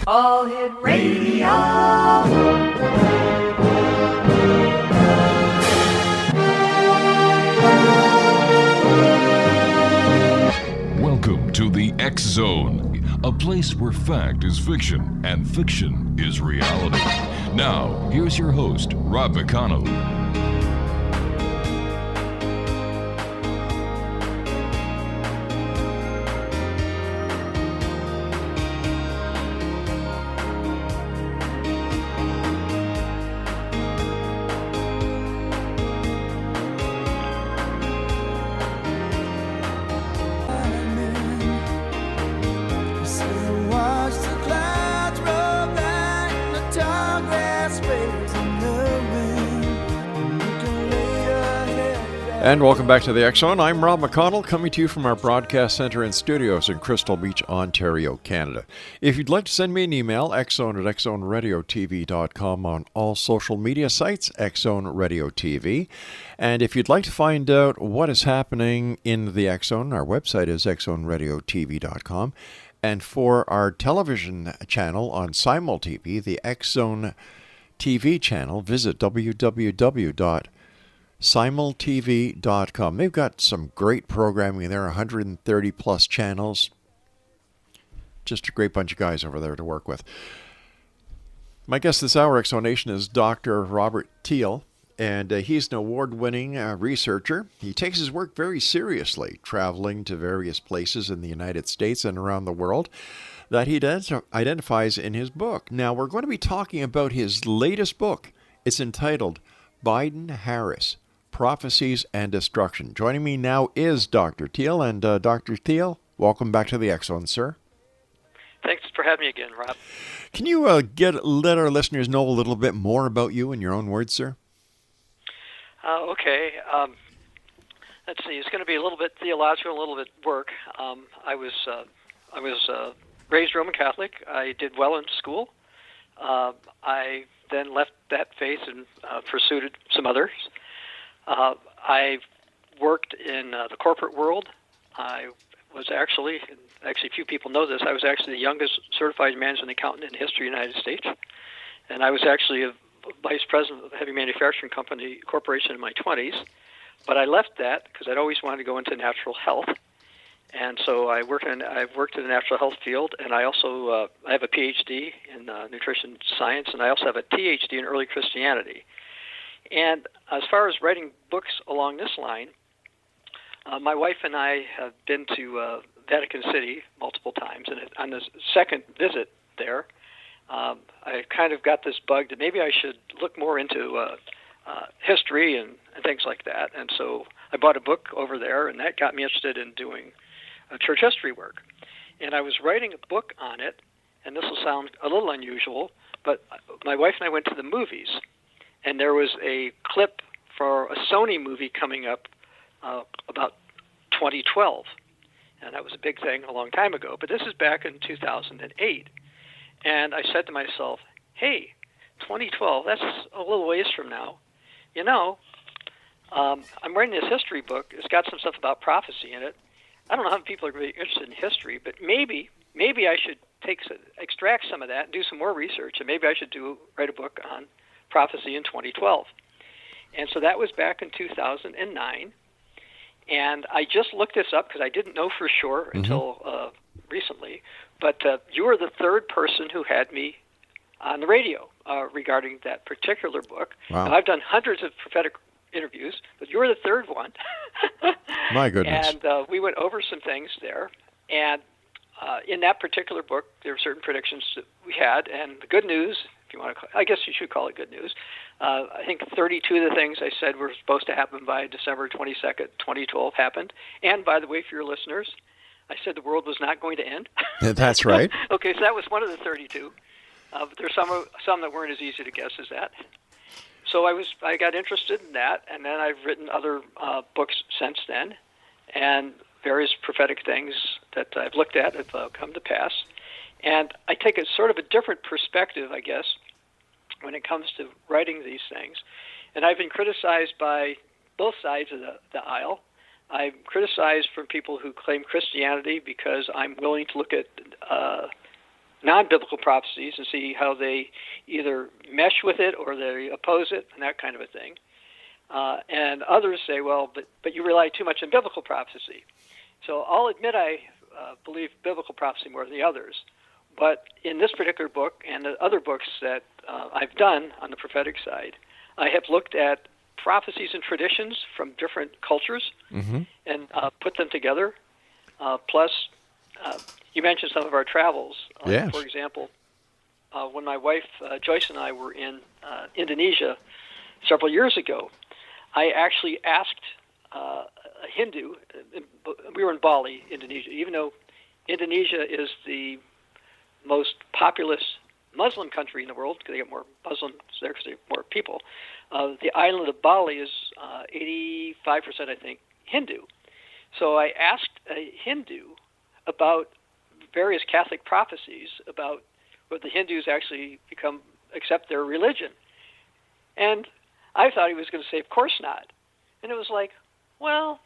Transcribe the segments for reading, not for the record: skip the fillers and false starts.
All Hit Radio. Welcome to the X Zone, a place where fact is fiction and fiction is reality. Now, here's your host, Rob McConnell. And welcome back to the X Zone. I'm Rob McConnell, coming to you from our broadcast center and studios in Crystal Beach, Ontario, Canada. If you'd like to send me an email, xzone@xzoneradiotv.com, on all social media sites, Xzone Radio TV. And if you'd like to find out what is happening in the X Zone, our website is xzoneradiotv.com. And for our television channel on SimulTV, the X Zone TV channel, visit www.simultv.com. They've got some great programming there, 130 plus channels. Just a great bunch of guys over there to work with. My guest this hour, Exonation, is Dr. Robert Thiel, and he's an award-winning researcher. He takes his work very seriously, traveling to various places in the United States and around the world that he identifies in his book. Now, we're going to be talking about his latest book. It's entitled Biden-Harris, Prophecies and Destruction. Joining me now is Dr. Thiel. And Dr. Thiel, welcome back to the X Zone, sir. Thanks for having me again, Rob. Can you let our listeners know a little bit more about you in your own words, sir? Okay. Let's see. It's going to be a little bit theological, a little bit work. I was raised Roman Catholic. I did well in school. I then left that faith and pursued some others. I worked in the corporate world. I was actually few people know this, I was actually the youngest certified management accountant in the history of the United States. And I was actually a vice president of a heavy manufacturing corporation in my 20s. But I left that because I'd always wanted to go into natural health. And so I've worked in the natural health field, and I also I have a PhD in nutrition science, and I also have a THD in early Christianity. And as far as writing books along this line, my wife and I have been to Vatican City multiple times, and on the second visit there, I kind of got this bug that maybe I should look more into history and things like that. And so I bought a book over there, and that got me interested in doing church history work. And I was writing a book on it, and this will sound a little unusual, but my wife and I went to the movies, and there was a clip for a Sony movie coming up about 2012. And that was a big thing a long time ago, but this is back in 2008. And I said to myself, hey, 2012, that's a little ways from now. You know, I'm writing this history book. It's got some stuff about prophecy in it. I don't know how many people are really interested in history, but maybe I should extract some of that and do some more research, and maybe I should write a book on prophecy in 2012. And so that was back in 2009. And I just looked this up because I didn't know for sure until recently. But you were the third person who had me on the radio regarding that particular book. Wow. Now, I've done hundreds of prophetic interviews, but you were the third one. My goodness. And we went over some things there. And in that particular book, there were certain predictions that we had. And the good news, if you want to I guess you should call it good news, I think 32 of the things I said were supposed to happen by December 22nd, 2012 happened. And by the way, for your listeners, I said the world was not going to end. That's right. Okay, so that was one of the 32. But there's some that weren't as easy to guess as that. So I got interested in that, and then I've written other books since then, and various prophetic things that I've looked at have come to pass. And I take a sort of a different perspective, I guess, when it comes to writing these things. And I've been criticized by both sides of the aisle. I'm criticized from people who claim Christianity because I'm willing to look at non-biblical prophecies and see how they either mesh with it or they oppose it and that kind of a thing. And others say, well, but you rely too much on biblical prophecy. So I'll admit I believe biblical prophecy more than the others. But in this particular book and the other books that I've done on the prophetic side, I have looked at prophecies and traditions from different cultures and put them together. Plus, you mentioned some of our travels. Yes. For example, when my wife Joyce and I were in Indonesia several years ago, I actually asked a Hindu. We were in Bali, Indonesia. Even though Indonesia is the most populous Muslim country in the world, because they get more Muslims there because they have more people, the island of Bali is 85%, I think, Hindu. So I asked a Hindu about various Catholic prophecies about what the Hindus actually accept their religion. And I thought he was going to say, of course not. And it was like, well,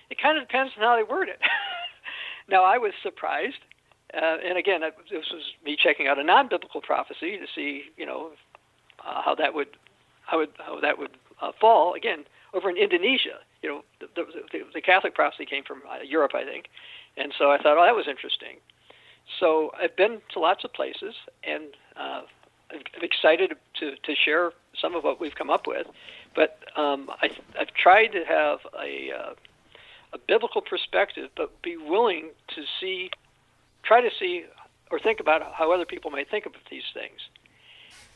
it kind of depends on how they word it. Now, I was surprised. And again, this was me checking out a non-biblical prophecy to see, how that would fall. Again, over in Indonesia, the Catholic prophecy came from Europe, I think, and so I thought, oh, that was interesting. So I've been to lots of places, and I'm excited to share some of what we've come up with. But I've tried to have a biblical perspective, but be willing to try to see or think about how other people might think of these things.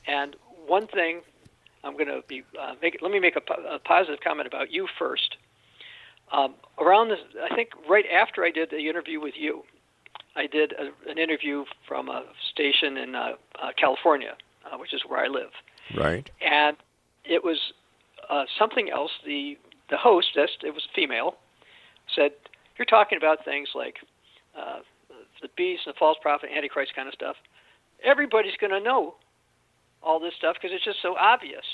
And one thing I'm going to be let me make a positive comment about you first. Around this, I think right after I did the interview with you, I did an interview from a station in California, which is where I live. Right. And it was something else. The host, it was female, said, you're talking about things like the beast and the false prophet, Antichrist kind of stuff. Everybody's going to know all this stuff because it's just so obvious.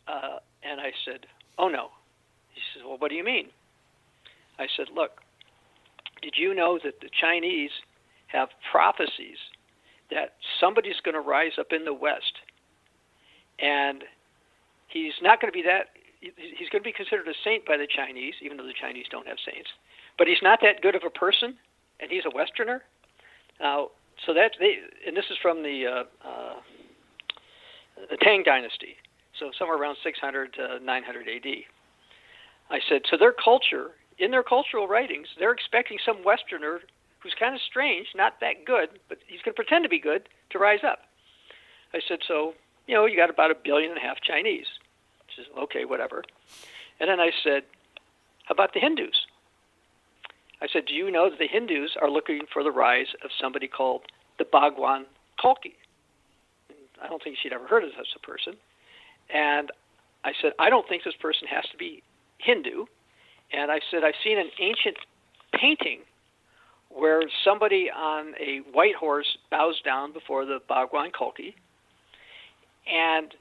And I said, oh, no. He says, well, what do you mean? I said, look, did you know that the Chinese have prophecies that somebody's going to rise up in the West, and he's not going to be he's going to be considered a saint by the Chinese, even though the Chinese don't have saints, but he's not that good of a person, and he's a Westerner. Now, so and this is from the Tang Dynasty, so somewhere around 600 to 900 A.D. I said, so their culture, in their cultural writings, they're expecting some Westerner who's kind of strange, not that good, but he's going to pretend to be good, to rise up. I said, so, you got about 1.5 billion Chinese. She said, okay, whatever. And then I said, how about the Hindus? I said, do you know that the Hindus are looking for the rise of somebody called the Bhagwan Kalki? And I don't think she'd ever heard of such a person. And I said, I don't think this person has to be Hindu. And I said, I've seen an ancient painting where somebody on a white horse bows down before the Bhagwan Kalki. And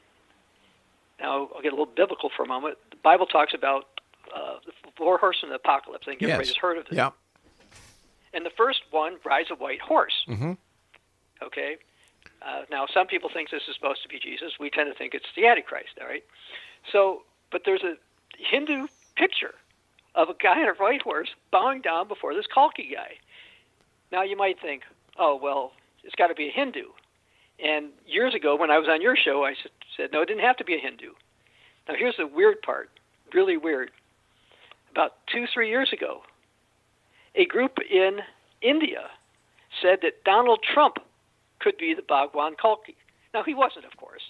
now I'll get a little biblical for a moment. The Bible talks about the 4 horsemen of the apocalypse. I think everybody's heard of it. Yeah. And the first one rides a white horse. Mm-hmm. Okay? Now, some people think this is supposed to be Jesus. We tend to think it's the Antichrist, all right? So, but there's a Hindu picture of a guy on a white horse bowing down before this Kalki guy. Now, you might think, oh, well, it's got to be a Hindu. And years ago, when I was on your show, I said, no, it didn't have to be a Hindu. Now, here's the weird part, really weird. About 2-3 years ago, a group in India said that Donald Trump could be the Bhagwan Kalki. Now, he wasn't, of course,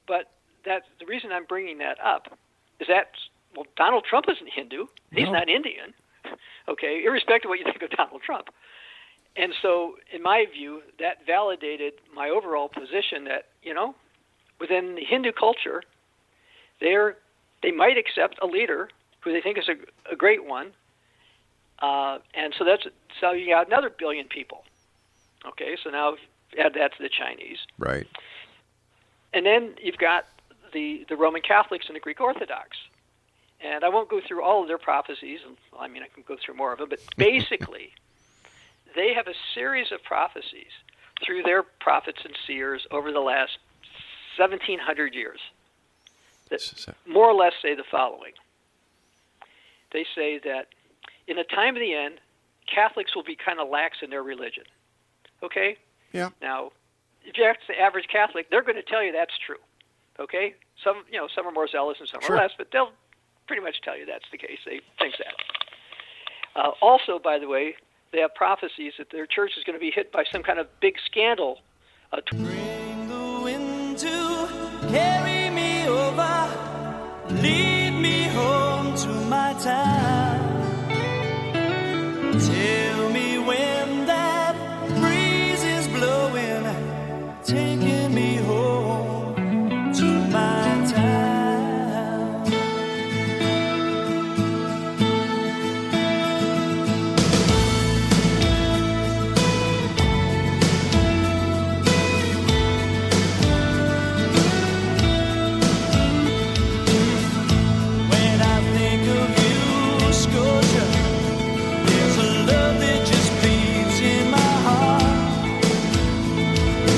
but the reason I'm bringing that up is that, well, Donald Trump isn't Hindu. He's not Indian, okay, irrespective of what you think of Donald Trump. And so, in my view, that validated my overall position that, within the Hindu culture, they might accept a leader who they think is a great one. And so you got another 1 billion people. Okay, so now add that to the Chinese. Right. And then you've got the Roman Catholics and the Greek Orthodox. And I won't go through all of their prophecies. I can go through more of them, but basically, they have a series of prophecies through their prophets and seers over the last 1,700 years that more or less say the following. They say that in the time of the end, Catholics will be kind of lax in their religion. Okay? Yeah. Now, if you ask the average Catholic, they're going to tell you that's true. Okay? Some are more zealous and some are less, but they'll pretty much tell you that's the case. They think that. Also, by the way, they have prophecies that their church is going to be hit by some kind of big scandal. Bring the wind to carry me over, lead me home to my town. Tell me when that breeze is blowing, taking me home to my town. When I think of you, Scotia, there's a love that just beats in my heart.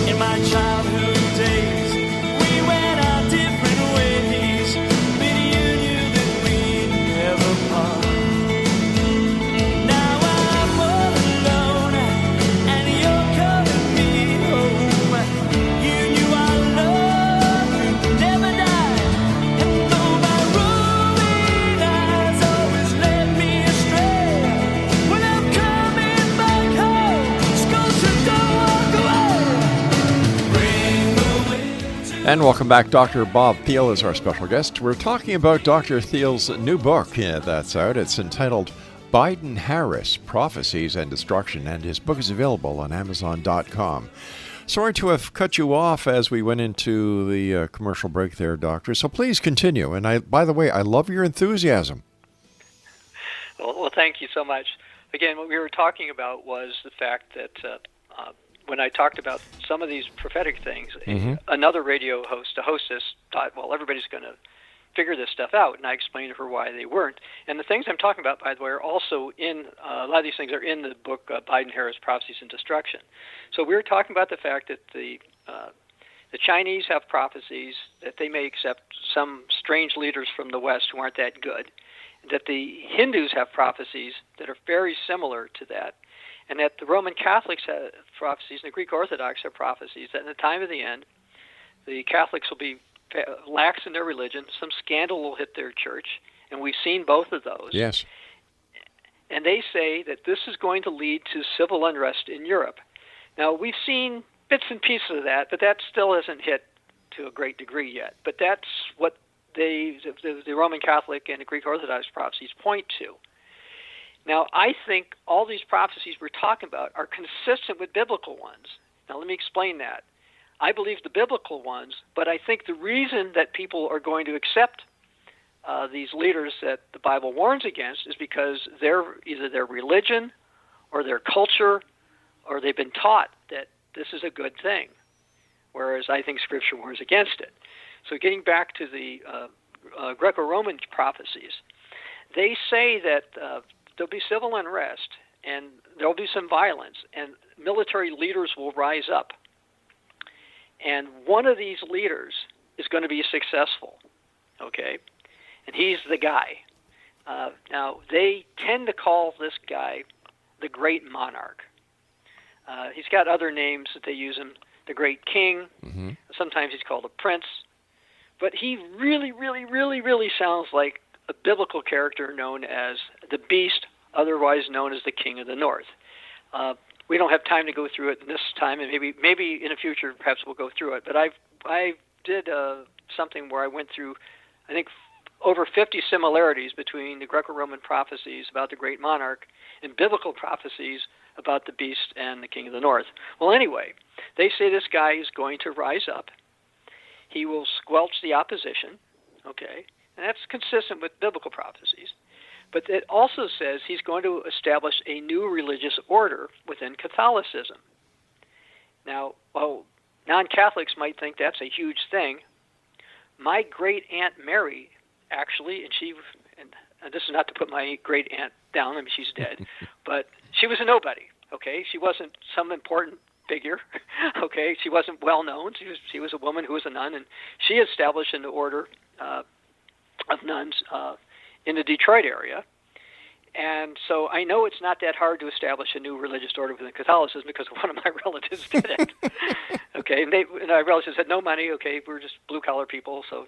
In my childhood days, we went our different ways, but you knew that we'd never part. Now I'm all alone, and you're calling me home. You knew our love could never die, and though my roving eyes always led me astray, when I'm coming back home, Scotia, don't walk away. Bring the wind to And welcome back. Dr. Bob Thiel is our special guest. We're talking about Dr. Thiel's new book that's out. It's entitled Biden-Harris, Prophecies and Destruction, and his book is available on Amazon.com. Sorry to have cut you off as we went into the commercial break there, Doctor, so please continue. And by the way, I love your enthusiasm. Well, thank you so much. Again, what we were talking about was the fact that when I talked about some of these prophetic things, another radio host, a hostess, thought, well, everybody's going to figure this stuff out, and I explained to her why they weren't. And the things I'm talking about, by the way, are also in, a lot of these things are in the book Biden-Harris, Prophecies and Destruction. So we were talking about the fact that the Chinese have prophecies that they may accept some strange leaders from the West who aren't that good, that the Hindus have prophecies that are very similar to that, and that the Roman Catholics have prophecies and the Greek Orthodox have prophecies that in the time of the end, the Catholics will be lax in their religion, some scandal will hit their church, and we've seen both of those. Yes. And they say that this is going to lead to civil unrest in Europe. Now, we've seen bits and pieces of that, but that still hasn't hit to a great degree yet. But that's what the Roman Catholic and the Greek Orthodox prophecies point to. Now, I think all these prophecies we're talking about are consistent with biblical ones. Now, let me explain that. I believe the biblical ones, but I think the reason that people are going to accept these leaders that the Bible warns against is because they're either their religion or their culture, or they've been taught that this is a good thing, whereas I think Scripture warns against it. So getting back to the Greco-Roman prophecies, they say that there'll be civil unrest and there'll be some violence, and military leaders will rise up. And one of these leaders is going to be successful, okay? And he's the guy. Now, they tend to call this guy the Great Monarch. He's got other names that they use him, the Great King. Sometimes he's called a prince. But he really sounds like a biblical character known as the Beast, otherwise known as the King of the North. We don't have time to go through it in this time, and maybe in the future perhaps we'll go through it. But I did something where I went through, I think, over 50 similarities between the Greco-Roman prophecies about the Great Monarch and biblical prophecies about the Beast and the King of the North. Well, anyway, they say this guy is going to rise up. He will squelch the opposition, okay? And that's consistent with biblical prophecies. But it also says he's going to establish a new religious order within Catholicism. Now, non-Catholics might think that's a huge thing. My great-aunt Mary, actually, and this is not to put my great-aunt down, I mean, she's dead, but she was a nobody, okay? She wasn't some important figure. Okay, she wasn't well known. She was a woman who was a nun, and she established an order of nuns in the Detroit area. And so I know it's not that hard to establish a new religious order within Catholicism because one of my relatives did it. Okay, and my relatives had no money. Okay, we're just blue-collar people, so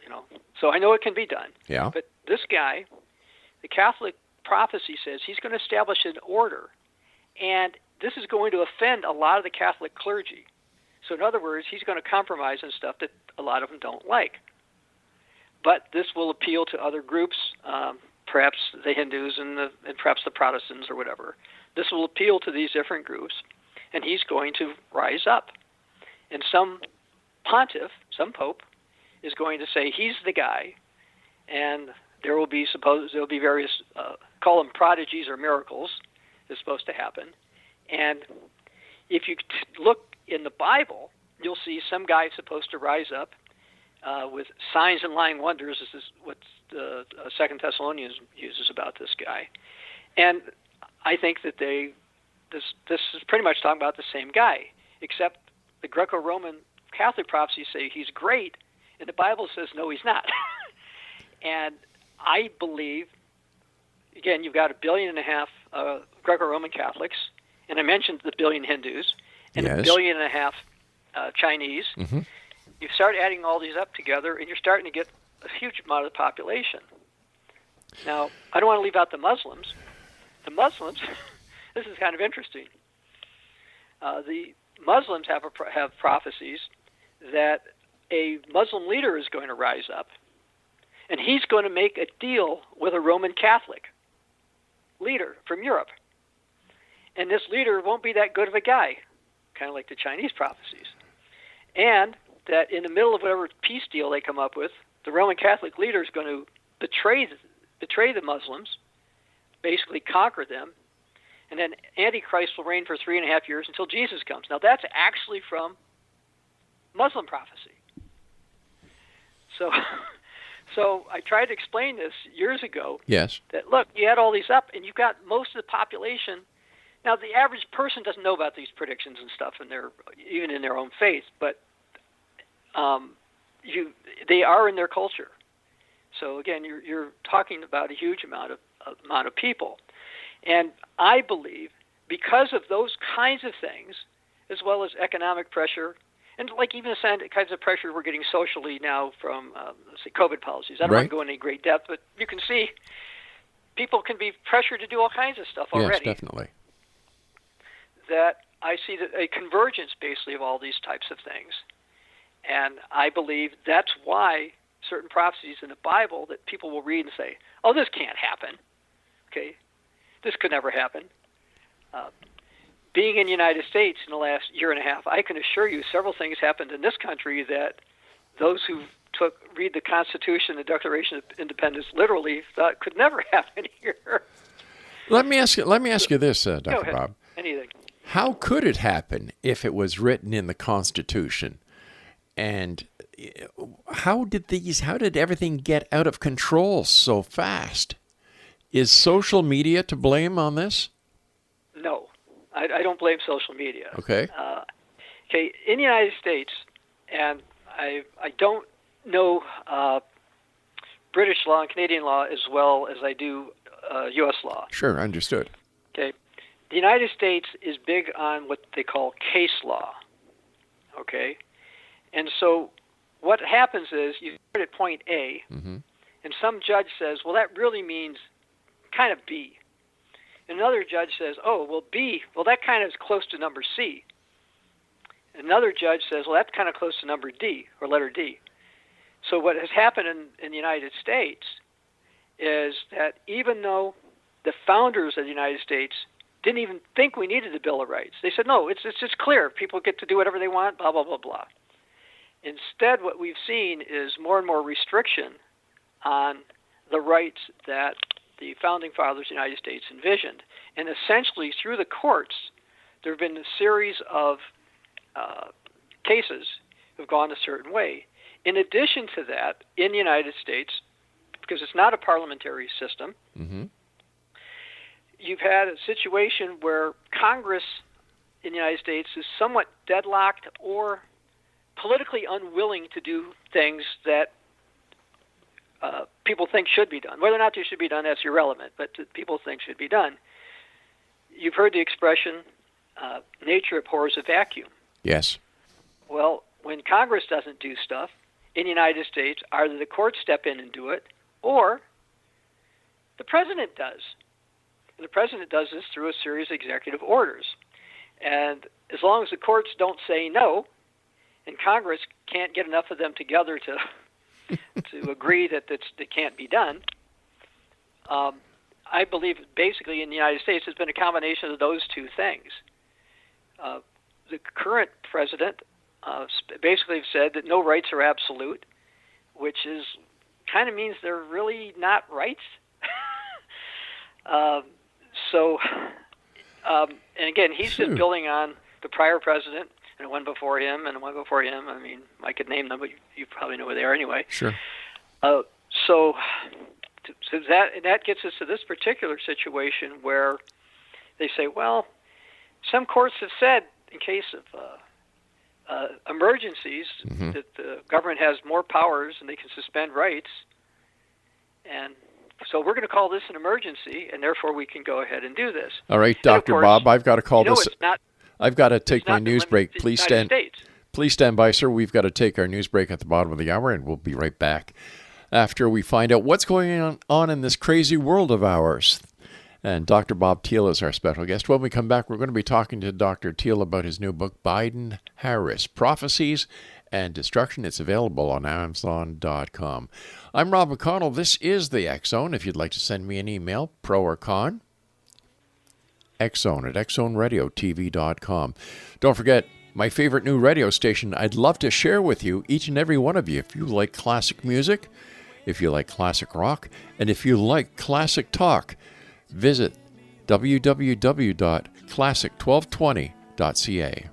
so I know it can be done. Yeah. But this guy, the Catholic prophecy says he's going to establish an order, and this is going to offend a lot of the Catholic clergy. So in other words, he's going to compromise on stuff that a lot of them don't like. But this will appeal to other groups. Perhaps the Hindus and perhaps the Protestants or whatever. This will appeal to these different groups, and he's going to rise up. And some pontiff, some pope, is going to say he's the guy, and there will be various, call them prodigies or miracles, is supposed to happen. And if you look in the Bible, you'll see some guy supposed to rise up with signs and lying wonders. This is what Second Thessalonians uses about this guy, and I think that this is pretty much talking about the same guy, except the Greco-Roman Catholic prophecies say he's great, and the Bible says no, he's not. And I believe, again, you've got 1.5 billion Greco-Roman Catholics, and I mentioned the 1 billion Hindus, and 1.5 billion Chinese. Mm-hmm. You start adding all these up together, and you're starting to get a huge amount of the population. Now, I don't want to leave out the Muslims. The Muslims, this is kind of interesting. The Muslims have prophecies that a Muslim leader is going to rise up, and he's going to make a deal with a Roman Catholic leader from Europe. And this leader won't be that good of a guy, kind of like the Chinese prophecies. And that in the middle of whatever peace deal they come up with, the Roman Catholic leader is going to betray the Muslims, basically conquer them, and then Antichrist will reign for 3.5 years until Jesus comes. Now that's actually from Muslim prophecy. So I tried to explain this years ago. Yes. That look, you add all these up, and you've got most of the population. Now the average person doesn't know about these predictions and stuff, even in their own faith, but they are in their culture. So again, you're talking about a huge amount of people, and I believe because of those kinds of things, as well as economic pressure, and like even the kinds of pressure we're getting socially now from let's say COVID policies. I don't want to go into any great depth, but you can see people can be pressured to do all kinds of stuff already. Yes, definitely. That I see a convergence basically of all these types of things. And I believe that's why certain prophecies in the Bible that people will read and say, oh, this can't happen. Okay, this could never happen. Being in the United States in the last 1.5 years, I can assure you several things happened in this country that those who read the Constitution, the Declaration of Independence literally thought could never happen here. Let me ask you this, Dr. Bob. Anything. How could it happen if it was written in the Constitution? And how did everything get out of control so fast? Is social media to blame on this? No, I don't blame social media. Okay. Okay, in the United States, and I don't know British law and Canadian law as well as I do U.S. law. Sure, understood. Okay. The United States is big on what they call case law. Okay. And so what happens is you start at point A, mm-hmm. and some judge says, well, that really means kind of B. Another judge says, oh, well, B, well, that kind of is close to number C. Another judge says, well, that's kind of close to number D, or letter D. So what has happened in the United States is that even though the founders of the United States didn't even think we needed the Bill of Rights, they said, no, it's just clear. People get to do whatever they want, blah, blah, blah, blah. Instead, what we've seen is more and more restriction on the rights that the Founding Fathers of the United States envisioned. And essentially, through the courts, there have been a series of cases have gone a certain way. In addition to that, in the United States, because it's not a parliamentary system, mm-hmm. you've had a situation where Congress in the United States is somewhat deadlocked or politically unwilling to do things that people think should be done. Whether or not they should be done, that's irrelevant, but people think should be done. You've heard the expression, nature abhors a vacuum. Yes. Well, when Congress doesn't do stuff in the United States, either the courts step in and do it, or the president does. And the president does this through a series of executive orders. And as long as the courts don't say no, and Congress can't get enough of them together to to agree that it can't be done, I believe basically in the United States it's been a combination of those two things. The current president basically said that no rights are absolute, which is kind of means they're really not rights. And again, he's just building on the prior president and one before him and one before him. I mean, I could name them, but you probably know who they are anyway. Sure. So that gets us to this particular situation where they say, well, some courts have said in case of emergencies that the government has more powers and they can suspend rights, and so we're going to call this an emergency, and therefore we can go ahead and do this. All right, Dr. Bob, I've got to call this. I've got to take my news break. Please stand by, sir. We've got to take our news break at the bottom of the hour, and we'll be right back after we find out what's going on in this crazy world of ours. And Dr. Bob Thiel is our special guest. When we come back, we're going to be talking to Dr. Thiel about his new book, Biden-Harris, Prophecies and Destruction. It's available on Amazon.com. I'm Rob McConnell. This is the X-Zone. If you'd like to send me an email, pro or con, X-Zone at xzoneradiotv.com. Don't forget, my favorite new radio station I'd love to share with you, each and every one of you, if you like classic music, if you like classic rock, and if you like classic talk. Visit www.classic1220.ca.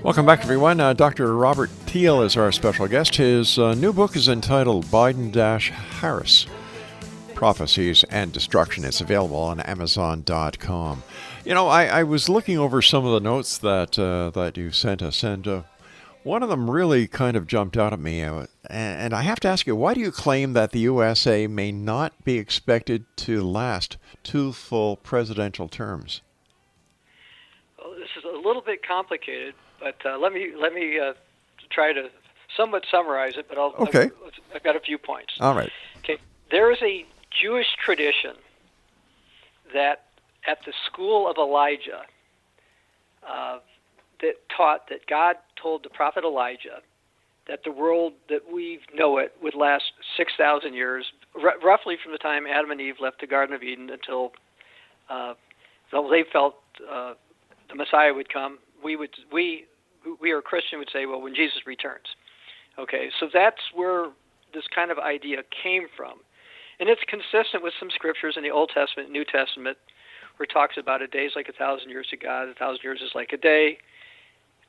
Welcome back, everyone. Dr. Robert Thiel is our special guest. His new book is entitled Biden-Harris, Prophecies and Destruction. It's available on Amazon.com. You know, I was looking over some of the notes that you sent us, and one of them really kind of jumped out at me. And I have to ask you, why do you claim that the U.S.A. may not be expected to last 2 full presidential terms? Well, this is a little bit complicated. But let me try to somewhat summarize it. But I've got a few points. All right. Okay. There is a Jewish tradition that at the school of Elijah that taught that God told the prophet Elijah that the world that we know it would last 6,000 years, roughly from the time Adam and Eve left the Garden of Eden until they felt the Messiah would come. We we are Christian would say, well, when Jesus returns. Okay, so that's where this kind of idea came from. And it's consistent with some scriptures in the Old Testament and New Testament where it talks about a day is like 1,000 years to God, 1,000 years is like a day.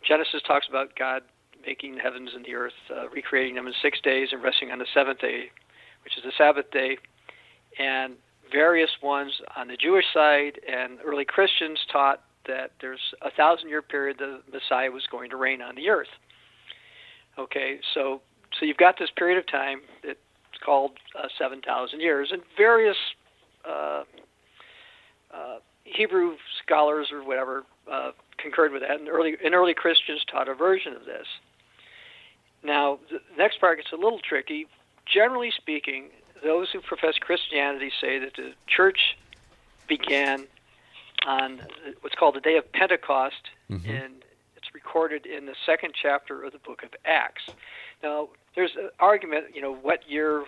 Genesis talks about God making the heavens and the earth, recreating them in 6 days and resting on the seventh day, which is the Sabbath day. And various ones on the Jewish side and early Christians taught that there's a 1,000-year period the Messiah was going to reign on the earth. Okay, so you've got this period of time that's called 7,000 years, and various Hebrew scholars or whatever concurred with that, and early Christians taught a version of this. Now, the next part gets a little tricky. Generally speaking, those who profess Christianity say that the church began on what's called the day of Pentecost, and it's recorded in the second chapter of the book of Acts. Now, there's an argument, what year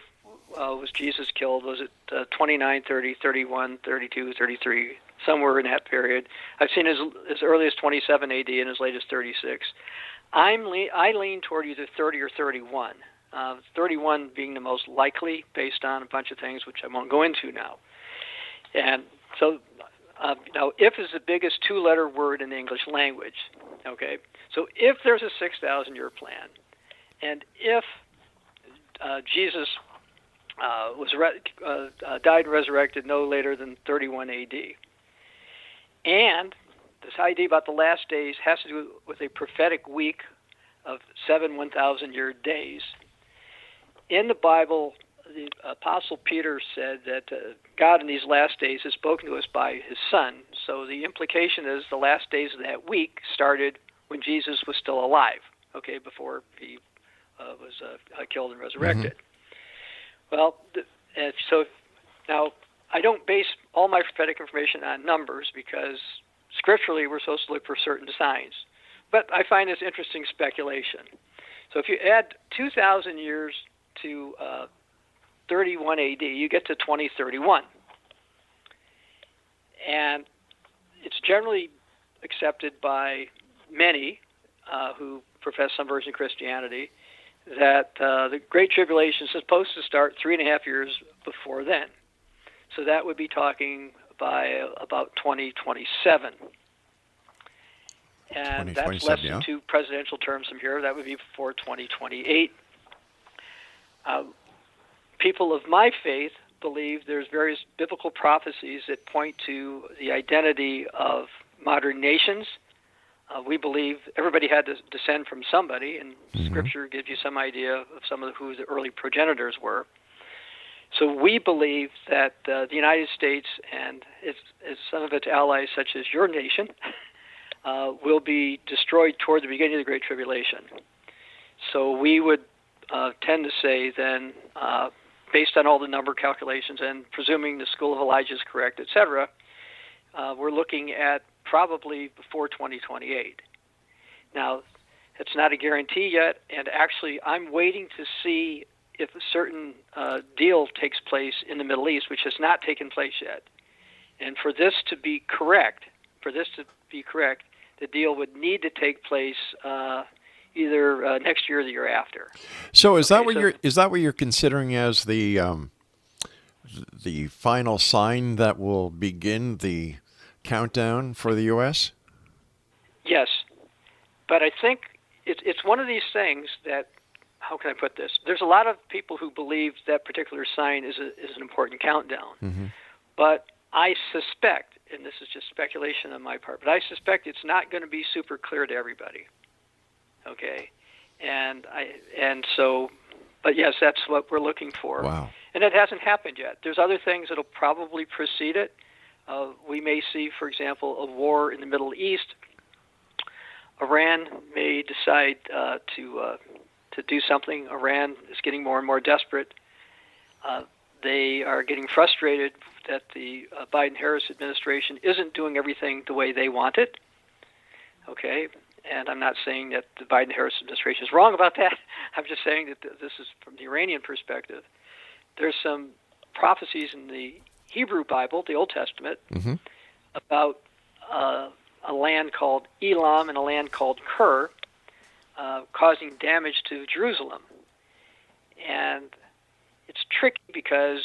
was Jesus killed? Was it 29, 30, 31, 32, 33, somewhere in that period? I've seen as early as 27 AD and as late as 36. I lean toward either 30 or 31. 31 being the most likely based on a bunch of things which I won't go into now. And so now if is the biggest two-letter word in the English language. Okay, so if there's a 6,000-year plan, and if Jesus died and resurrected no later than 31 AD, and this idea about the last days has to do with a prophetic week of 7 1,000-year days. In the Bible, the Apostle Peter said that God in these last days has spoken to us by his Son. So the implication is the last days of that week started when Jesus was still alive, okay, before he was killed and resurrected. Well, so now I don't base all my prophetic information on numbers because scripturally we're supposed to look for certain signs. But I find this interesting speculation. So if you add 2,000 years to 31 AD, you get to 2031. And it's generally accepted by many who profess some version of Christianity that the Great Tribulation is supposed to start 3.5 years before then. So that would be talking by about 2027. And that's less than 2 presidential terms from here. That would be before 2028. People of my faith believe there's various biblical prophecies that point to the identity of modern nations. We believe everybody had to descend from somebody, and Scripture gives you some idea of some of who the early progenitors were. So we believe that the United States and some of its allies, such as your nation, will be destroyed toward the beginning of the Great Tribulation. So we would tend to say then, based on all the number calculations and presuming the school of Elijah is correct, etc., we're looking at probably before 2028. Now, it's not a guarantee yet, and actually I'm waiting to see if a certain deal takes place in the Middle East, which has not taken place yet. And for this to be correct, the deal would need to take place either next year or the year after. So is that what you're considering as the final sign that will begin the countdown for the U.S.? Yes, but I think it's one of these things that, how can I put this? There's a lot of people who believe that particular sign is an important countdown, but I suspect, and this is just speculation on my part, but I suspect it's not going to be super clear to everybody. Okay, but yes, that's what we're looking for. Wow. And it hasn't happened yet. There's other things that'll probably precede it. We may see, for example, a war in the Middle East. Iran may decide to do something. Iran is getting more and more desperate. They are getting frustrated that the Biden-Harris administration isn't doing everything the way they want it. Okay, and I'm not saying that the Biden-Harris administration is wrong about that. I'm just saying that this is from the Iranian perspective. There's some prophecies in the Hebrew Bible, the Old Testament, about a land called Elam and a land called Ker, causing damage to Jerusalem. And it's tricky because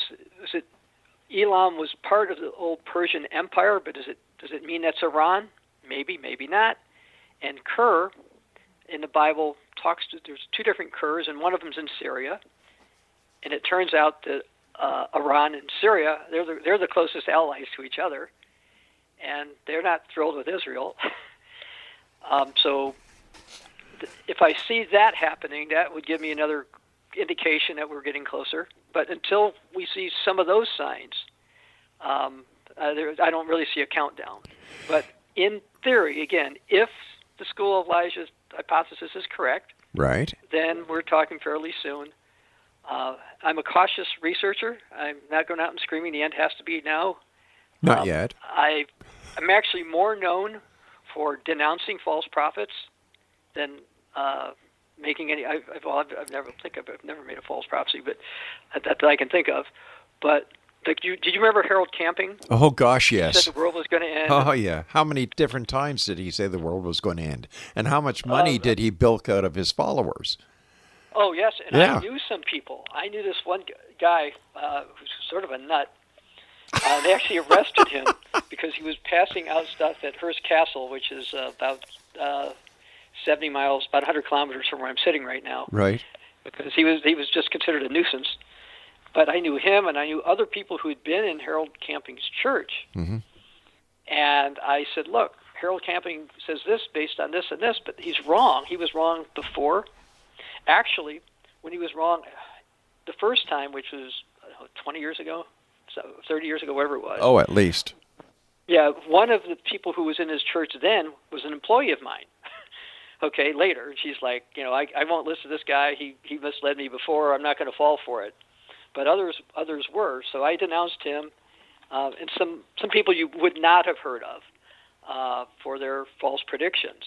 Elam was part of the old Persian Empire, but does it mean that's Iran? Maybe, maybe not. And Ker in the Bible there's two different Kers, and one of them's in Syria. And it turns out that Iran and Syria, they're the closest allies to each other, and they're not thrilled with Israel. So if I see that happening, that would give me another indication that we're getting closer. But until we see some of those signs, I don't really see a countdown. But in theory, again, if the school of Elijah's hypothesis is correct, right, then we're talking fairly soon. I'm a cautious researcher. I'm not going out and screaming the end has to be now. Not yet. I'm actually more known for denouncing false prophets than making any. I've never made a false prophecy, but that I can think of. But did you remember Harold Camping? Oh gosh, yes. He said the world was going to end. Oh yeah. How many different times did he say the world was going to end? And how much money did he bilk out of his followers? Oh yes, and Yeah. I knew some people. I knew this one guy who's sort of a nut. They actually arrested him because he was passing out stuff at Hearst Castle, which is about 70 miles, about 100 kilometers from where I'm sitting right now. Right. Because he was just considered a nuisance. But I knew him, and I knew other people who had been in Harold Camping's church. Mm-hmm. And I said, look, Harold Camping says this based on this and this, but he's wrong. He was wrong before. Actually, when he was wrong the first time, which was 20 years ago, 30 years ago, whatever it was. Oh, at least. Yeah, one of the people who was in his church then was an employee of mine. Okay, later, she's like, I won't listen to this guy. He misled me before. I'm not going to fall for it. But others were. So I denounced him and some people you would not have heard of for their false predictions.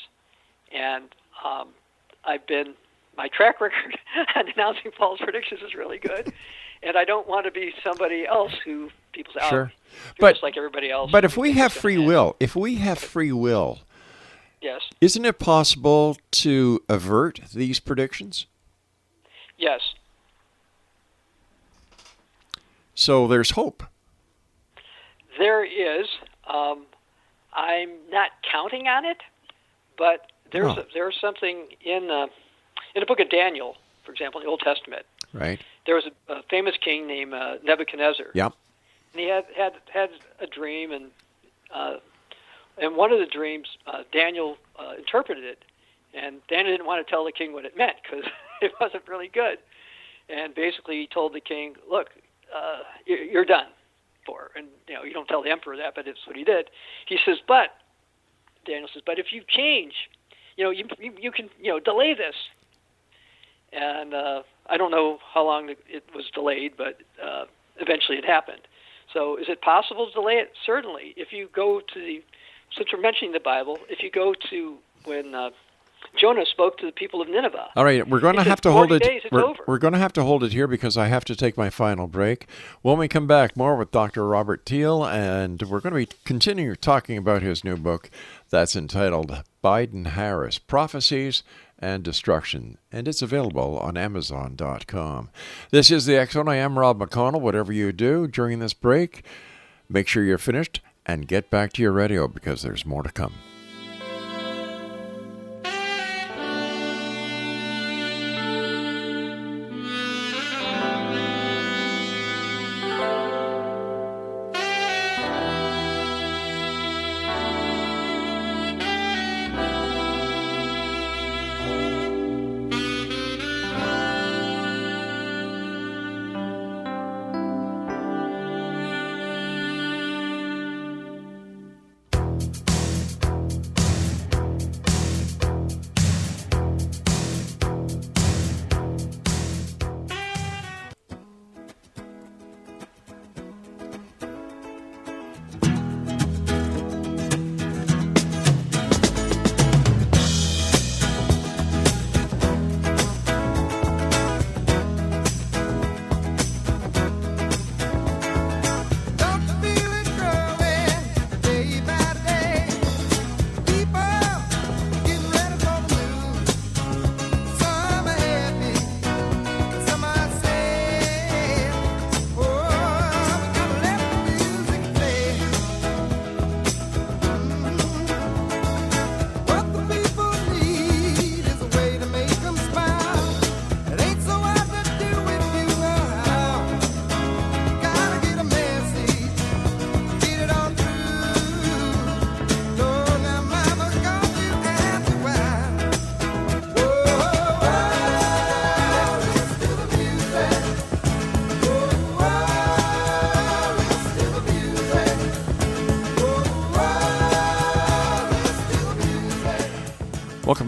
And my track record on denouncing false predictions is really good. And I don't want to be somebody else who people say, sure. You're just like everybody else. But if we have free will, yes. Isn't it possible to avert these predictions? Yes. So there's hope. There is. I'm not counting on it, but there's something in the book of Daniel, for example, in the Old Testament. Right. There was a famous king named Nebuchadnezzar. Yep. And he had a dream, and one of the dreams, Daniel interpreted it, and Daniel didn't want to tell the king what it meant because it wasn't really good. And basically, he told the king, "Look, you're done for." And you don't tell the emperor that, but it's what he did. He says, "But," Daniel says, "but if you change, you can delay this." And I don't know how long it was delayed, but eventually it happened. So is it possible to delay it? Certainly. If you go to since we're mentioning the Bible, if you go to when Jonah spoke to the people of Nineveh. All right, we're going to have to hold it. Days, we're going to have to hold it here because I have to take my final break. When we come back, more with Dr. Robert Thiel, and we're going to be continuing talking about his new book that's entitled Biden-Harris, Prophecies and Destruction, and it's available on Amazon.com. This is the X-Zone. I am Rob McConnell. Whatever you do during this break, make sure you're finished and get back to your radio because there's more to come.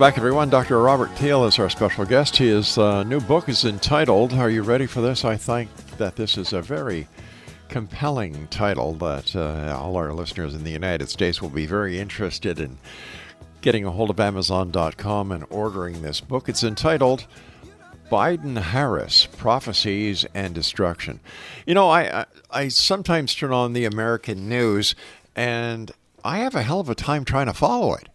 back, everyone. Dr. Robert Thiel is our special guest. His new book is entitled, are you ready for this? I think that this is a very compelling title that all our listeners in the United States will be very interested in getting a hold of Amazon.com and ordering this book. It's entitled Biden-Harris, Prophecies and Destruction. You know, I sometimes turn on the American news, and I have a hell of a time trying to follow it.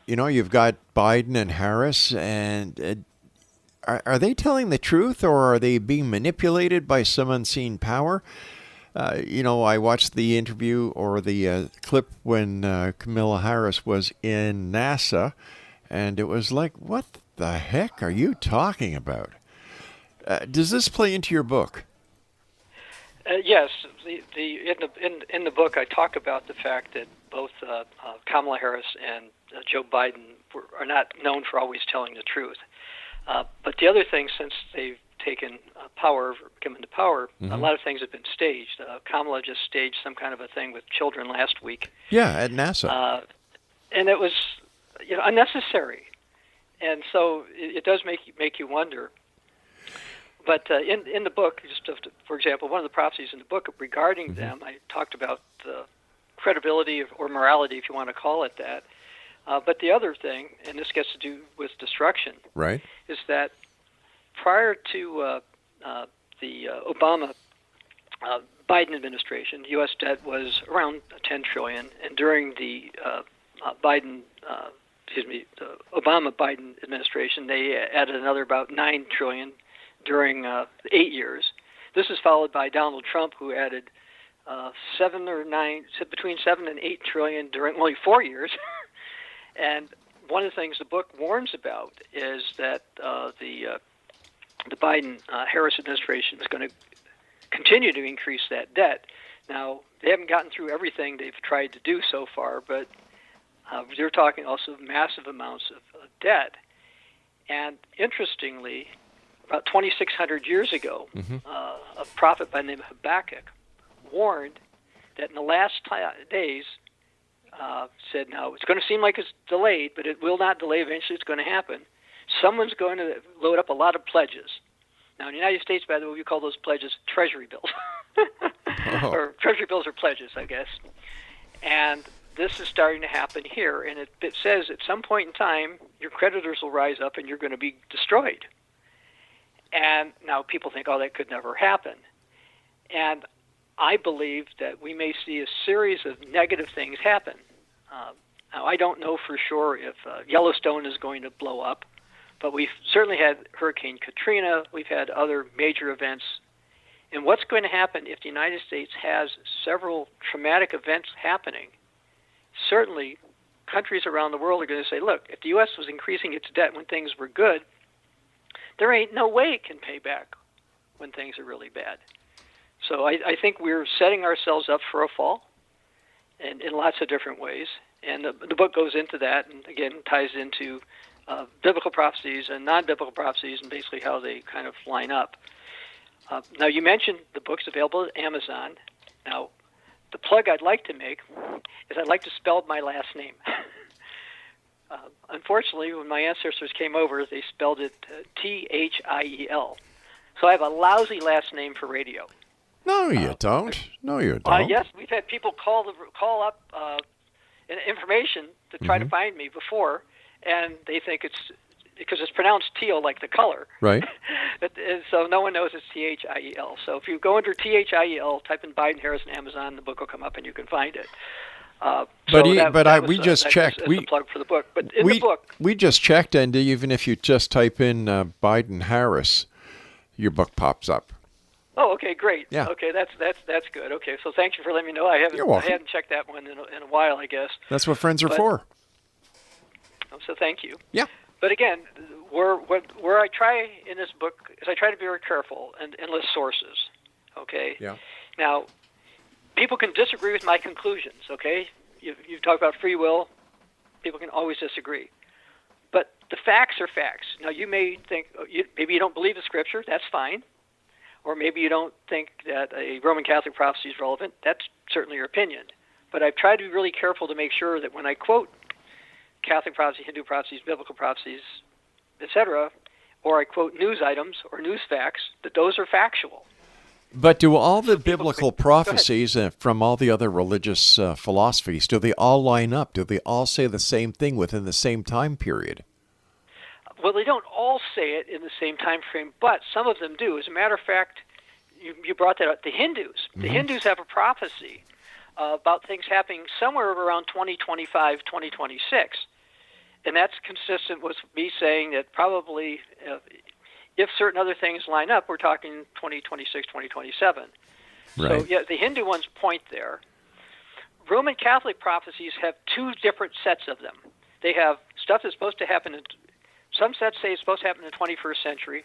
You know, you've got Biden and Harris, and are they telling the truth, or are they being manipulated by some unseen power? You know, I watched the interview or the clip when Kamala Harris was in NASA, and it was like, what the heck are you talking about? Does this play into your book? Yes. In the book, I talk about the fact that both Kamala Harris and Joe Biden are not known for always telling the truth. But the other thing, since they've taken come into power, a lot of things have been staged. Kamala just staged some kind of a thing with children last week. Yeah, at NASA. And it was, unnecessary. And so it does make you wonder. But in the book, for example, one of the prophecies in the book regarding them, I talked about the credibility or morality, if you want to call it that. But the other thing, and this gets to do with destruction, right, is that prior to the Obama-Biden administration, U.S. debt was around $10 trillion, and during the Obama-Biden administration, they added another about $9 trillion during 8 years. This is followed by Donald Trump, who added between 7 and 8 trillion during only 4 years. And one of the things the book warns about is that the Biden-Harris administration is going to continue to increase that debt. Now, they haven't gotten through everything they've tried to do so far, but they're talking also massive amounts of debt. And interestingly, about 2,600 years ago, a prophet by the name of Habakkuk warned that in the last days, said, now, it's going to seem like it's delayed, but it will not delay. Eventually it's going to happen. Someone's going to load up a lot of pledges. Now, in the United States, by the way, we call those pledges treasury bills. Or treasury bills are pledges, I guess. And this is starting to happen here. And it says at some point in time, your creditors will rise up and you're going to be destroyed. And now people think, oh, that could never happen. And I believe that we may see a series of negative things happen. Now, I don't know for sure if Yellowstone is going to blow up, but we've certainly had Hurricane Katrina. We've had other major events. And what's going to happen if the United States has several traumatic events happening? Certainly, countries around the world are going to say, look, if the U.S. was increasing its debt when things were good, there ain't no way it can pay back when things are really bad. So I think we're setting ourselves up for a fall in lots of different ways. And the book goes into that and, again, ties into biblical prophecies and non-biblical prophecies and basically how they kind of line up. Now, you mentioned the book's available at Amazon. Now, the plug I'd like to make is I'd like to spell my last name. Unfortunately, when my ancestors came over, they spelled it Thiel. So I have a lousy last name for radio. No, you don't. No, you don't. Yes, we've had people call up information to try to find me before, and they think it's because it's pronounced teal like the color. Right. So no one knows it's Thiel. So if you go under Thiel, type in Biden-Harris on Amazon, the book will come up and you can find it. We just checked. That's the plug for the book. But in the book, we just checked, and even if you just type in Biden-Harris, your book pops up. Oh, okay, great. Yeah. Okay, that's good. Okay, so thank you for letting me know. I hadn't checked that one in a while, I guess. That's what friends are for. So thank you. Yeah. But again, where I try in this book is I try to be very careful and list sources. Okay. Yeah. Now, people can disagree with my conclusions. Okay. You talk about free will. People can always disagree. But the facts are facts. Now, you may think maybe you don't believe the Scripture. That's fine. Or maybe you don't think that a Roman Catholic prophecy is relevant. That's certainly your opinion. But I've tried to be really careful to make sure that when I quote Catholic prophecy, Hindu prophecies, biblical prophecies, etc., or I quote news items or news facts, that those are factual. But do all the So people biblical think- Go prophecies from all the other religious philosophies, do they all line up? Do they all say the same thing within the same time period? Well, they don't all say it in the same time frame, but some of them do. As a matter of fact, you brought that up. The Hindus. The Hindus have a prophecy about things happening somewhere around 2025, 2026. And that's consistent with me saying that probably if certain other things line up, we're talking 2026, 2027. Right. So, yeah, the Hindu ones point there. Roman Catholic prophecies have two different sets of them. They have stuff that's supposed to happen in, some sets say it's supposed to happen in the 21st century,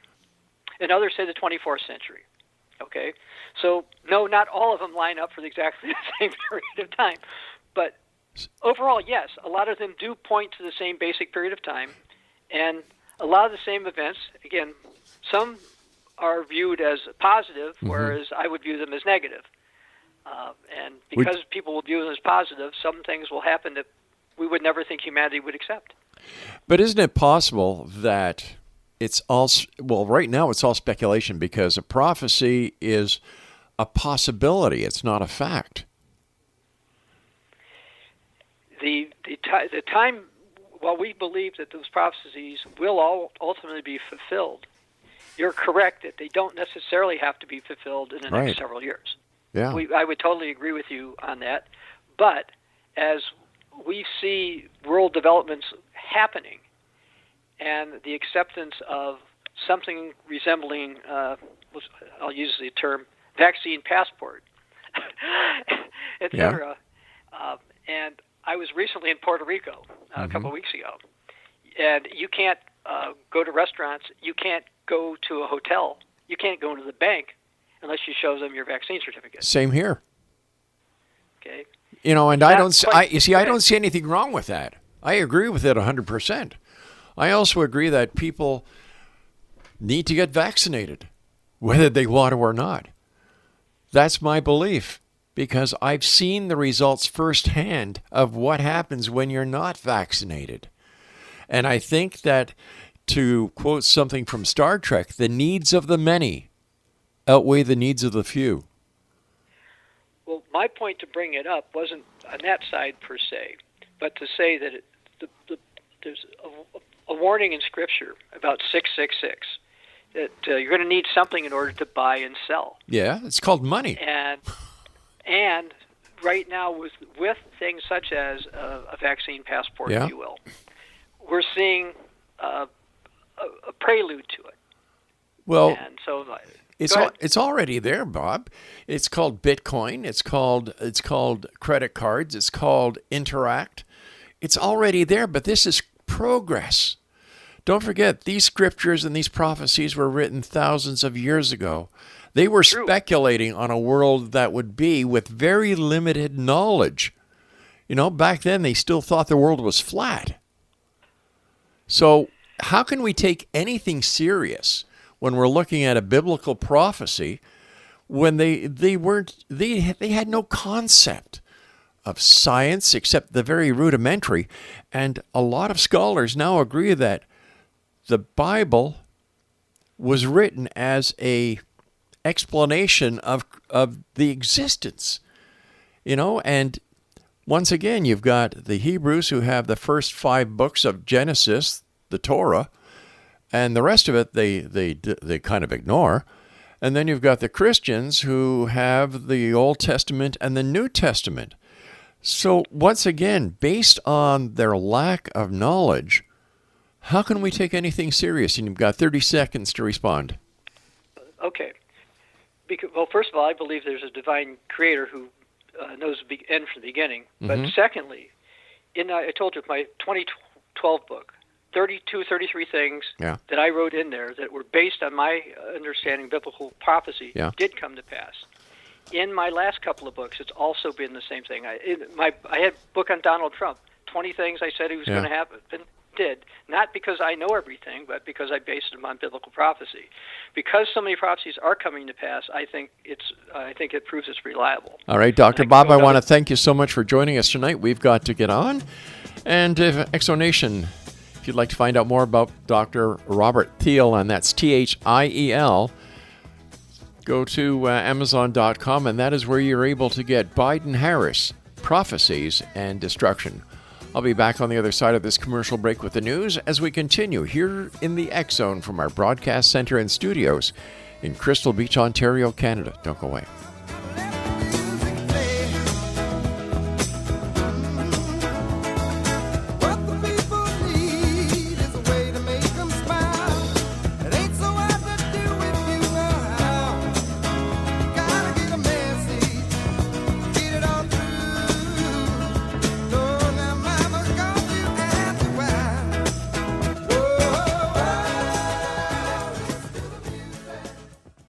and others say the 24th century. Okay? So, no, not all of them line up for exactly the same period of time. But overall, yes, a lot of them do point to the same basic period of time, and a lot of the same events. Again, some are viewed as positive, whereas I would view them as negative. And because people will view them as positive, some things will happen that we would never think humanity would accept. But isn't it possible that it's all, well, right now it's all speculation because a prophecy is a possibility. It's not a fact. The time, while we believe that those prophecies will all ultimately be fulfilled, you're correct that they don't necessarily have to be fulfilled in the next several years. Yeah. I would totally agree with you on that. But as we see world developments happening and the acceptance of something resembling, I'll use the term, vaccine passport, et cetera, and I was recently in Puerto Rico a couple of weeks ago, and you can't go to restaurants, you can't go to a hotel, you can't go into the bank unless you show them your vaccine certificate. Same here. Okay. You know, and I don't see anything wrong with that. I agree with it 100%. I also agree that people need to get vaccinated, whether they want to or not. That's my belief, because I've seen the results firsthand of what happens when you're not vaccinated. And I think that, to quote something from Star Trek, the needs of the many outweigh the needs of the few. Well, my point to bring it up wasn't on that side per se, but to say that there's a warning in Scripture about 666, that you're going to need something in order to buy and sell. Yeah, it's called money. And right now, with things such as a vaccine passport, if you will, we're seeing a prelude to it. Well, and so it's already there, Bob. It's called Bitcoin. It's called credit cards. It's called Interact. It's already there, but this is progress. Don't forget, these scriptures and these prophecies were written thousands of years ago. They were speculating on a world that would be with very limited knowledge. You know, back then they still thought the world was flat. So how can we take anything serious when we're looking at a biblical prophecy when they had no concept of science except the very rudimentary? And a lot of scholars now agree that the Bible was written as a explanation of the existence, you know. And once again, you've got the Hebrews who have the first 5 books of Genesis, the Torah, and the rest of it they kind of ignore. And then you've got the Christians who have the Old Testament and the New Testament. So once again, based on their lack of knowledge, how can we take anything serious? And you've got 30 seconds to respond. Okay. Well, first of all, I believe there's a divine creator who knows the end from the beginning. But secondly, I told you, my 2012 book, 33 things that I wrote in there that were based on my understanding of biblical prophecy did come to pass. In my last couple of books, it's also been the same thing. I had a book on Donald Trump, 20 things I said he was going to happen. Did, not because I know everything, but because I based them on biblical prophecy. Because so many prophecies are coming to pass, I think it proves it's reliable. All right, Dr. Bob, I want to thank you so much for joining us tonight. We've got to get on. And Exonation, if you'd like to find out more about Dr. Robert Thiel, and that's Thiel, go to Amazon.com, and that is where you're able to get Biden-Harris, Prophecies and Destruction. I'll be back on the other side of this commercial break with the news as we continue here in the X Zone from our broadcast center and studios in Crystal Beach, Ontario, Canada. Don't go away.